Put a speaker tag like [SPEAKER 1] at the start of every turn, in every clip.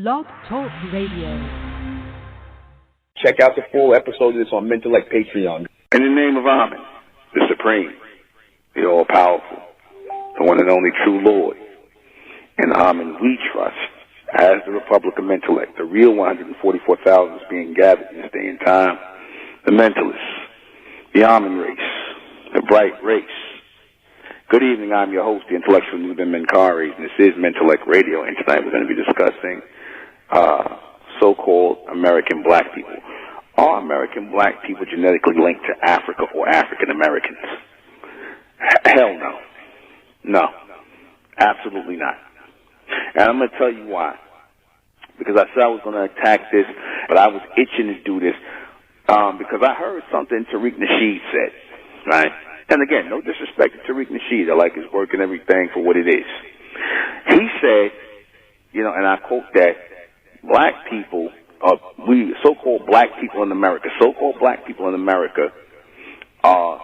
[SPEAKER 1] Blog Talk Radio.
[SPEAKER 2] Check out the full episode of this on Mentellect Patreon.
[SPEAKER 3] In the name of Amen, the Supreme, the All-Powerful, the one and only true Lord, in Amen we trust, as the Republic of Mentellect, the real 144,000 is being gathered in this day and time, the Mentalists, the Amen race, the bright race. Good evening, I'm your host, the intellectual Nuben Menkares, and this is Mentellect Radio, and tonight we're going to be discussing so-called American black people. Are American black people genetically linked to Africa or African Americans? Hell no. No. Absolutely not. And I'm going to tell you why. Because I said I was going to attack this, but I was itching to do this because I heard something Tariq Nasheed said, right? And again, no disrespect to Tariq Nasheed. I like his work and everything for what it is. He said, and I quote that, black people, we so-called black people in America, are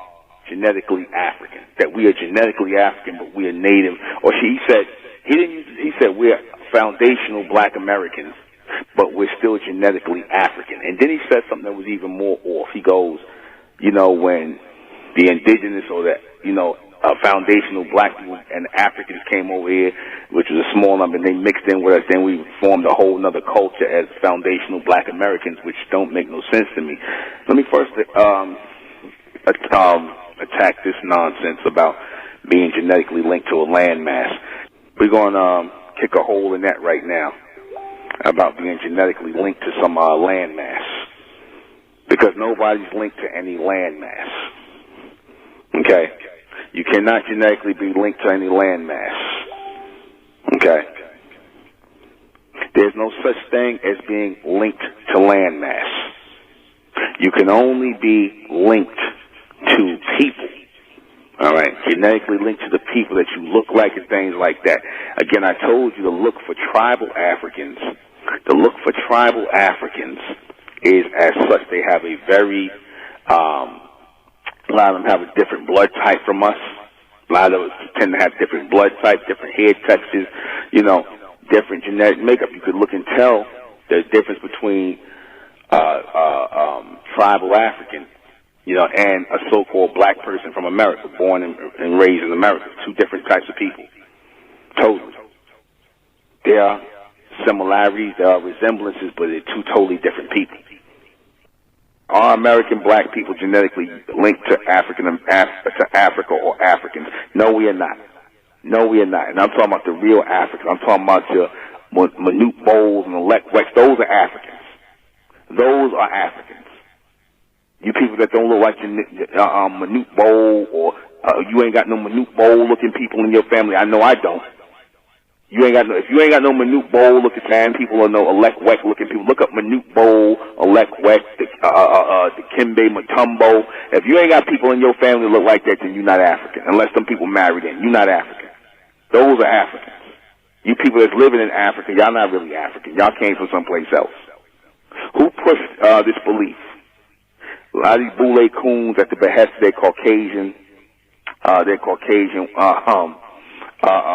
[SPEAKER 3] genetically African. That we are genetically African, but we are native. Or he said we're foundational black Americans, but we're still genetically African. And then he said something that was even more off. He goes, when the indigenous or foundational black people and Africans came over here, which was a small number, and they mixed in with us, then we formed a whole other culture as foundational black Americans, which don't make no sense to me. Let me first attack this nonsense about being genetically linked to a landmass. We're going to kick a hole in that right now about being genetically linked to some landmass, because nobody's linked to any landmass. Okay? You cannot genetically be linked to any landmass. Okay? There's no such thing as being linked to landmass. You can only be linked to people. All right? Genetically linked to the people that you look like and things like that. Again, I told you to look for tribal Africans. To look for tribal Africans is as such. They have a very, a lot of them have a different blood type from us. A lot of us tend to have different blood types, different hair textures, different genetic makeup. You could look and tell the difference between tribal African, and a so-called black person from America, born and raised in America. Two different types of people. Totally. There are similarities, there are resemblances, but they're two totally different people. Are American black people genetically linked to Africa or Africans? No, we are not. No, we are not. And I'm talking about the real Africans. I'm talking about your Manute Bowles and Elect Wex. Those are Africans. Those are Africans. You people that don't look like Manute Bowl, or you ain't got no Manute Bowl looking people in your family. I know I don't. If you ain't got no Manute Bowl looking people or no Elect Weck looking people, look up Manute Bowl, Elect Weck, the Kimbe Mutombo. If you ain't got people in your family that look like that, then you're not African. Unless some people married in, you're not African. Those are Africans. You people that's living in Africa, y'all not really African. Y'all came from someplace else. Who pushed this belief? A lot of these boule coons at the behest of their Caucasian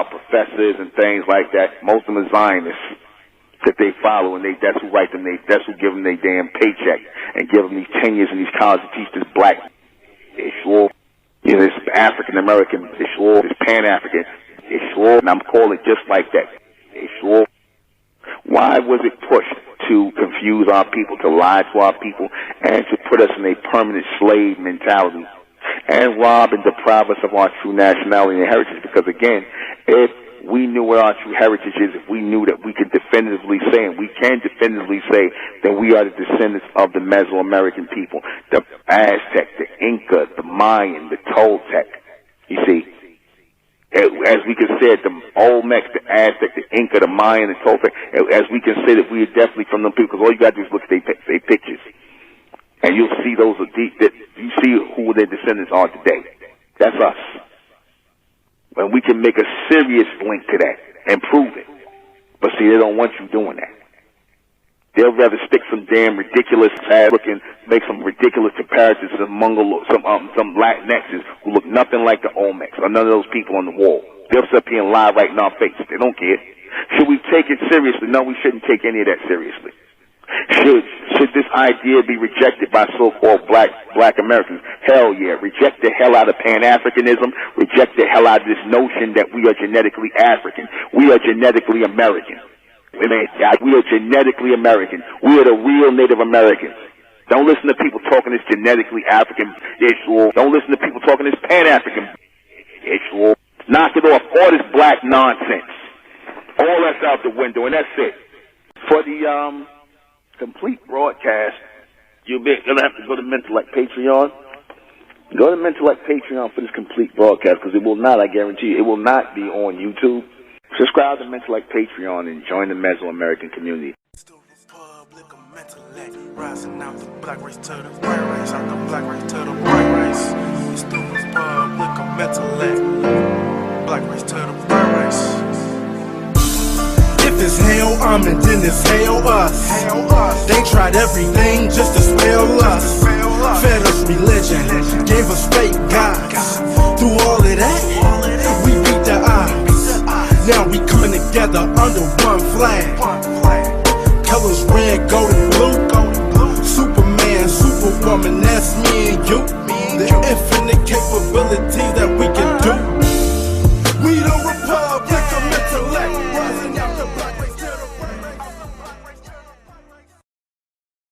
[SPEAKER 3] professors and things like that. Most of them are Zionists that they follow, and that's who write them. That's who give them their damn paycheck and give them these tenures in these colleges to teach this black. It's sure, this African American. It's sure, this Pan African. It's sure, and I'm calling it just like that. It's sure. Why was it pushed to confuse our people, to lie to our people, and to put us in a permanent slave mentality, and rob and deprive us of our true nationality and heritage? Because again, if we knew what our true heritage is, if we knew that we could definitively say, and we can definitively say, that we are the descendants of the Mesoamerican people, the Aztec, the Inca, the Mayan, the Toltec. You see, as we can say it, the Olmecs, the Aztec, the Inca, the Mayan, the Toltec, as we can say that we are definitely from them people, because all you got to do is look at their pictures, and you'll see those are deep, that you see who their descendants are today. That's us. And we can make a serious link to that and prove it. But see, they don't want you doing that. They'll rather stick some damn ridiculous looking, make some ridiculous comparisons to some Latinxes who look nothing like the Olmecs or none of those people on the wall. They'll sit up here and lie right in our face. They don't care. Should we take it seriously? No, we shouldn't take any of that seriously. Should this idea be rejected by so-called black Americans? Hell yeah. Reject the hell out of Pan-Africanism. Reject the hell out of this notion that we are genetically African. We are genetically American. We are genetically American. We are the real Native Americans. Don't listen to people talking this genetically African issue. Don't listen to people talking this Pan-African issue. Knock it off. All this black nonsense. All that's out the window, and that's it. For the complete broadcast, you're gonna have to go to Mentellect Patreon. Go to Mentellect Patreon for this complete broadcast, because it will not, I guarantee you, it will not be on YouTube. Subscribe to Mentellect Patreon and join the Mesoamerican community.
[SPEAKER 1] Rising out the black race to the white race, out the black race to the white race. It's the Republic of Mentellect, black race to the white race. If it's hell, and then it's hell us. They tried everything just to spell us. Fed us religion, gave us fake gods. Through all of that, we beat the odds. Now we coming together under one flag. Colors red, gold, and blue. Superman, Superwoman, that's me and you. The infinite capabilities that we can